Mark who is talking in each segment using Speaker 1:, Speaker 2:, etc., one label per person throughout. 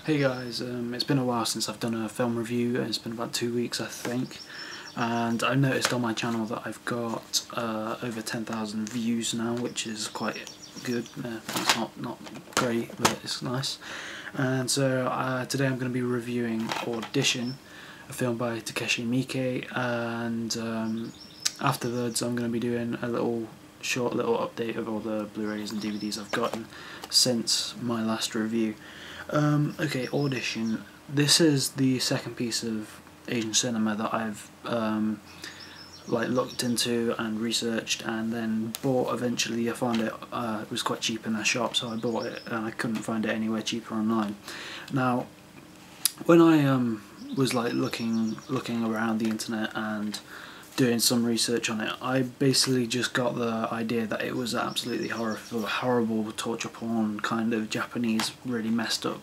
Speaker 1: Hey guys, it's been a while since I've done a film review. It's been about 2 weeks I think, and I noticed on my channel that I've got over 10,000 views now, which is quite good. It's not great, but it's nice. And so today I'm going to be reviewing Audition, a film by Takashi Miike, and afterwards I'm going to be doing a short little update of all the Blu-rays and DVDs I've gotten since my last review. Okay, Audition. This is the second piece of Asian cinema that I've looked into and researched and then bought eventually. I found it, it was quite cheap in a shop, so I bought it and I couldn't find it anywhere cheaper online. Now, when I was looking around the internet and doing some research on it, I basically just got the idea that it was absolutely horrible torture porn kind of Japanese, really messed up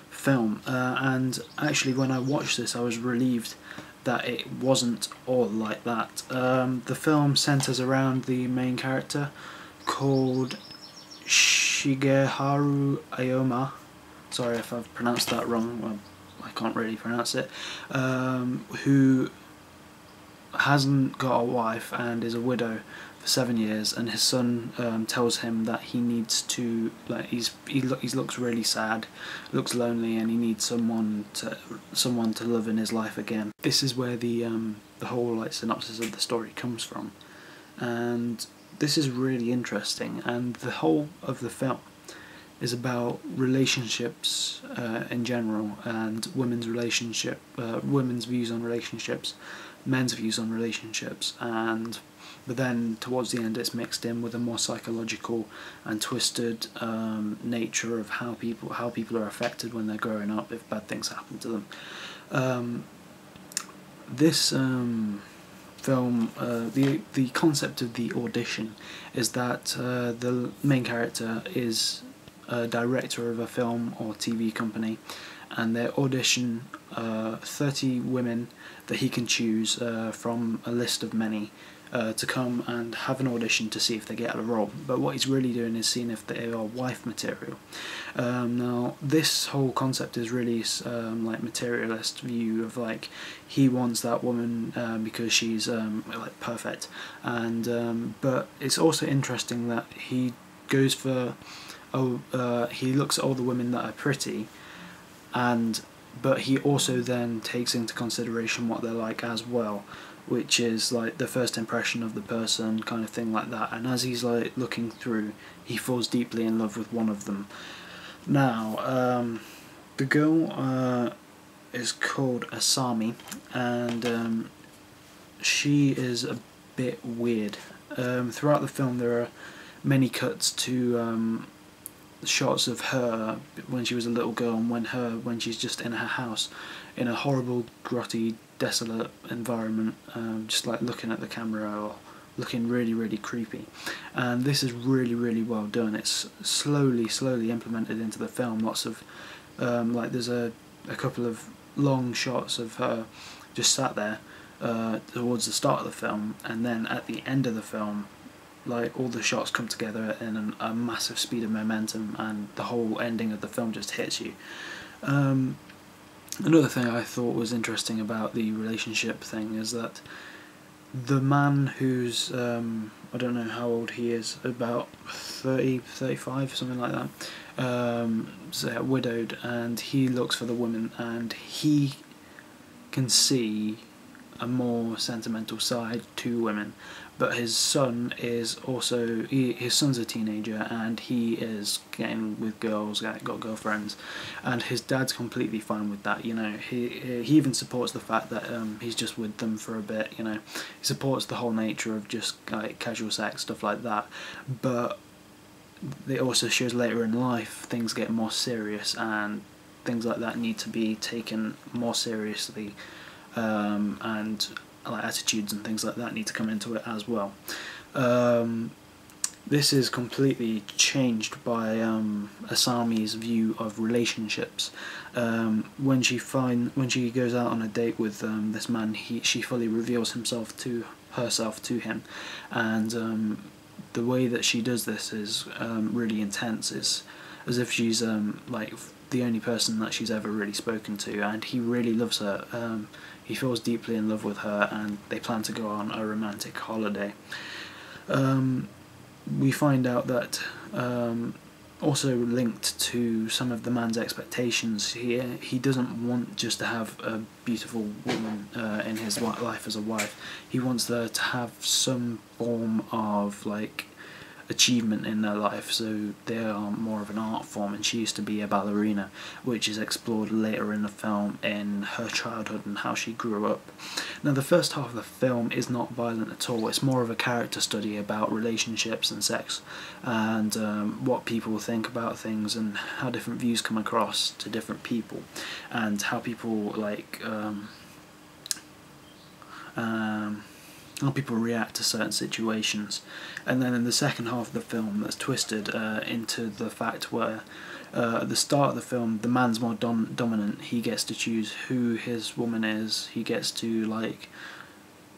Speaker 1: film. And actually, when I watched this, I was relieved that it wasn't all like that. The film centers around the main character called Shigeharu Aoyama. Sorry if I've pronounced that wrong. Well, I can't really pronounce it. Who hasn't got a wife and is a widow for 7 years, and his son tells him that he needs to, he looks really sad, looks lonely, and he needs someone to love in his life again. This is where the whole synopsis of the story comes from, and this is really interesting. And the whole of the film is about relationships in general, and women's views on relationships, men's views on relationships, but then towards the end it's mixed in with a more psychological and twisted nature of how people are affected when they're growing up if bad things happen to them. This film, the concept of the audition is that the main character is a director of a film or TV company, and they audition 30 women that he can choose from a list of many to come and have an audition to see if they get a role. But what he's really doing is seeing if they are wife material. Now, this whole concept is really materialist view of he wants that woman because she's perfect, and but it's also interesting that he goes for he looks at all the women that are pretty, but he also then takes into consideration what they're like as well, which is the first impression of the person, kind of thing like that. And as he's looking through, he falls deeply in love with one of them. Now, the girl is called Asami, and she is a bit weird. Throughout the film there are many cuts to shots of her when she was a little girl, and when she's just in her house in a horrible, grotty, desolate environment, just looking at the camera or looking really creepy. And this is really well done. It's slowly implemented into the film. Lots of there's a couple of long shots of her just sat there towards the start of the film, and then at the end of the film all the shots come together in a massive speed of momentum, and the whole ending of the film just hits you. Another thing I thought was interesting about the relationship thing is that the man who's, I don't know how old he is, about 30, 35, something like that, so widowed, and he looks for the woman, and he can see a more sentimental side to women, but his son is also, his son's a teenager, and he is getting with girls, got girlfriends, and his dad's completely fine with that. He even supports the fact that he's just with them for a bit. He supports the whole nature of just casual sex, stuff like that. But it also shows later in life things get more serious, and things like that need to be taken more seriously, and attitudes and things like that need to come into it as well. This is completely changed by Asami's view of relationships. When she goes out on a date with this man, she fully reveals herself to him, and the way that she does this is really intense. It's as if she's the only person that she's ever really spoken to, and he really loves her. He falls deeply in love with her, and they plan to go on a romantic holiday. We find out that also linked to some of the man's expectations, he doesn't want just to have a beautiful woman in his life as a wife. He wants her to have some form of like achievement in their life, so they are more of an art form, and she used to be a ballerina, which is explored later in the film in her childhood and how she grew up. Now the first half of the film is not violent at all, it's more of a character study about relationships and sex, and what people think about things, and how different views come across to different people, and how people like how people react to certain situations. And then in the second half of the film, that's twisted into the fact where at the start of the film, the man's more dominant. He gets to choose who his woman is. He gets to like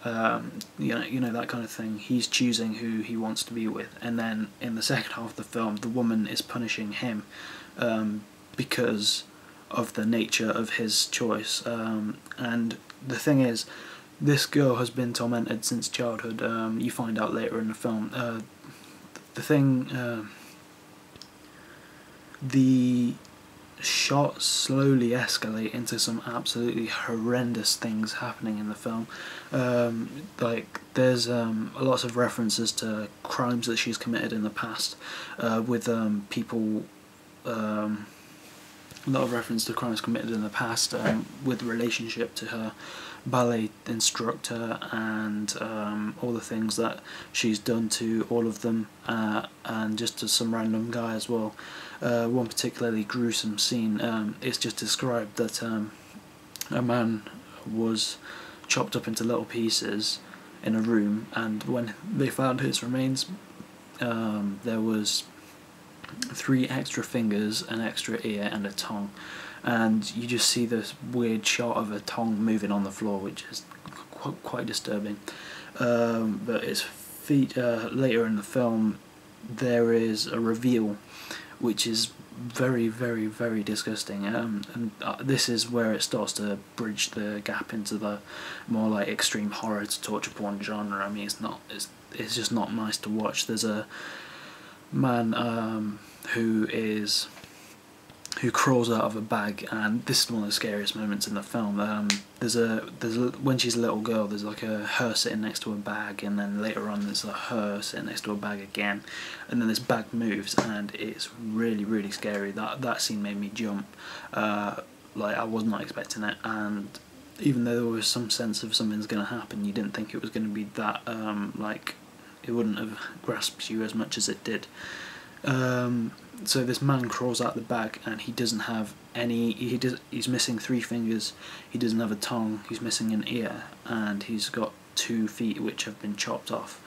Speaker 1: you know that kind of thing. He's choosing who he wants to be with. And then in the second half of the film, the woman is punishing him because of the nature of his choice. And the thing is, this girl has been tormented since childhood. You find out later in the film. The shots slowly escalate into some absolutely horrendous things happening in the film. Like there's lots of references to crimes that she's committed in the past, with people. A lot of reference to crimes committed in the past with relationship to her ballet instructor, and all the things that she's done to all of them, and just to some random guy as well. One particularly gruesome scene, it's just described that a man was chopped up into little pieces in a room, and when they found his remains, there was 3 extra fingers, an extra ear, and a tongue, and you just see this weird shot of a tongue moving on the floor, which is quite disturbing. But it's later in the film, there is a reveal which is very, very, very disgusting, and this is where it starts to bridge the gap into the more like extreme horror to torture porn genre. I mean, it's just not nice to watch. There's a man who crawls out of a bag, and this is one of the scariest moments in the film. When she's a little girl, there's like a her sitting next to a bag, and then later on there's a her sitting next to a bag again, and then this bag moves, and it's really, really scary. That scene made me jump. Like I was not expecting it, and even though there was some sense of something's going to happen, you didn't think it was going to be that like it wouldn't have grasped you as much as it did. So this man crawls out the bag, and he doesn't have any. He's missing 3 fingers. He doesn't have a tongue. He's missing an ear, and he's got 2 feet which have been chopped off,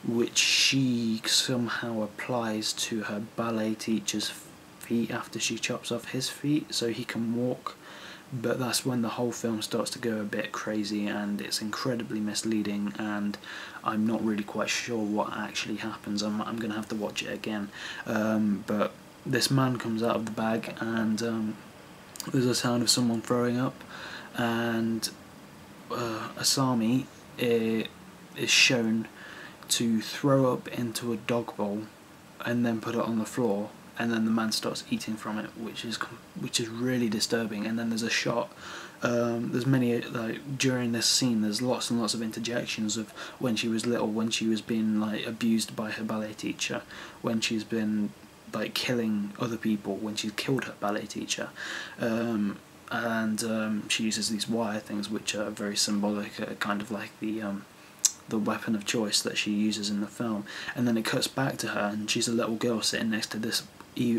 Speaker 1: which she somehow applies to her ballet teacher's feet after she chops off his feet, so he can walk. But that's when the whole film starts to go a bit crazy, and it's incredibly misleading, and I'm not really quite sure what actually happens. I'm going to have to watch it again. But this man comes out of the bag, and there's a sound of someone throwing up, and Asami is shown to throw up into a dog bowl and then put it on the floor, and then the man starts eating from it, which is really disturbing. And then there's a shot, there's many, like during this scene there's lots and lots of interjections of when she was little, when she was being like abused by her ballet teacher, when she's been like killing other people, when she's killed her ballet teacher, and she uses these wire things which are very symbolic, kind of like the weapon of choice that she uses in the film. And then it cuts back to her, and she's a little girl sitting next to this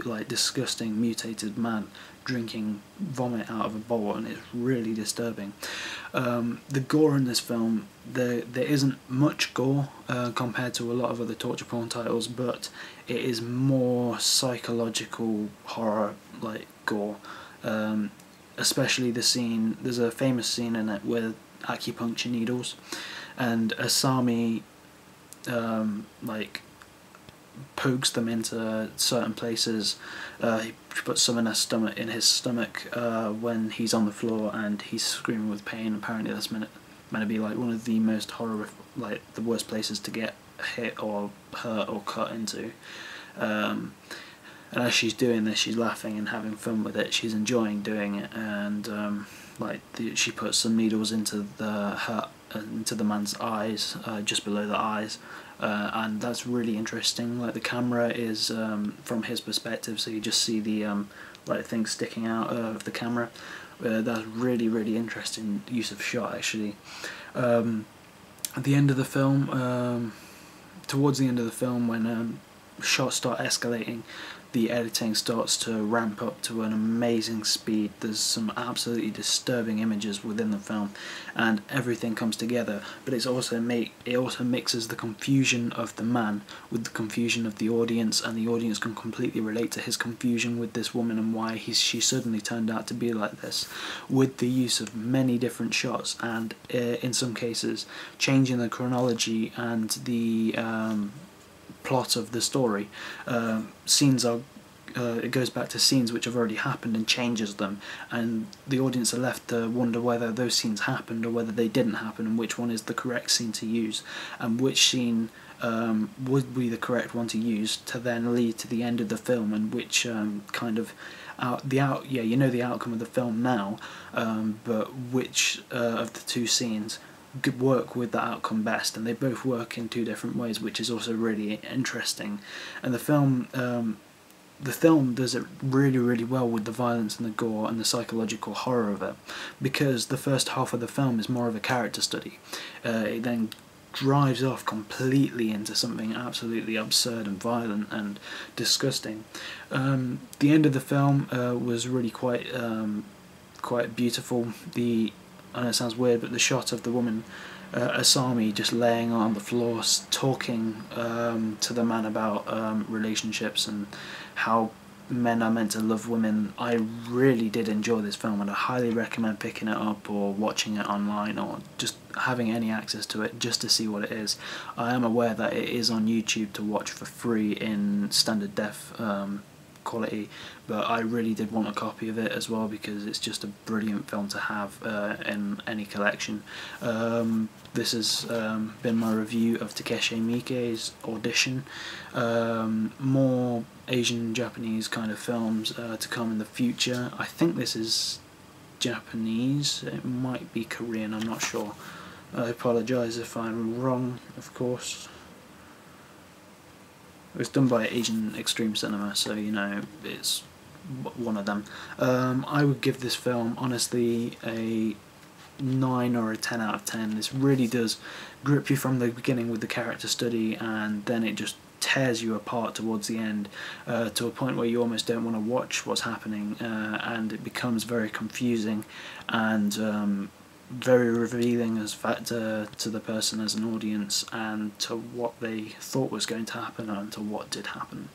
Speaker 1: like disgusting mutated man drinking vomit out of a bowl, and it's really disturbing. The gore in this film, there isn't much gore compared to a lot of other torture porn titles, but it is more psychological horror like gore. Especially the scene, there's a famous scene in it with acupuncture needles, and Asami like pokes them into certain places. He puts some in his stomach when he's on the floor and he's screaming with pain. Apparently that's meant to be like one of the most like the worst places to get hit or hurt or cut into. And as she's doing this, she's laughing and having fun with it. She's enjoying doing it, and she puts some needles into the man's eyes, just below the eyes, and that's really interesting. Like the camera is from his perspective, so you just see the like things sticking out of the camera. That's really interesting use of shot, actually. At the end of the film, towards the end of the film, when shots start escalating, the editing starts to ramp up to an amazing speed. There's some absolutely disturbing images within the film, and everything comes together. But it also mixes the confusion of the man with the confusion of the audience, and the audience can completely relate to his confusion with this woman and why she suddenly turned out to be like this, with the use of many different shots, and in some cases changing the chronology and the plot of the story. Scenes are it goes back to scenes which have already happened and changes them, and the audience are left to wonder whether those scenes happened or whether they didn't happen, and which one is the correct scene to use, and which scene would be the correct one to use to then lead to the end of the film, and which kind of you know the outcome of the film now, but which of the two scenes could work with the outcome best, and they both work in two different ways, which is also really interesting. And the film does it really well with the violence and the gore and the psychological horror of it, because the first half of the film is more of a character study. It then drives off completely into something absolutely absurd and violent and disgusting. The end of the film was really quite beautiful. I know it sounds weird, but the shot of the woman, Asami, just laying on the floor talking to the man about relationships and how men are meant to love women. I really did enjoy this film, and I highly recommend picking it up or watching it online or just having any access to it just to see what it is. I am aware that it is on YouTube to watch for free in standard def quality, but I really did want a copy of it as well, because it's just a brilliant film to have in any collection. This has been my review of Takashi Miike's Audition. More Asian Japanese kind of films to come in the future. I think this is Japanese, it might be Korean, I'm not sure. I apologise if I'm wrong, of course. It was done by Asian Extreme Cinema, so you know, it's one of them. I would give this film, honestly, a 9 or a 10 out of 10. This really does grip you from the beginning with the character study, and then it just tears you apart towards the end, to a point where you almost don't want to watch what's happening, and it becomes very confusing and very revealing as fact to the person as an audience, and to what they thought was going to happen and to what did happen.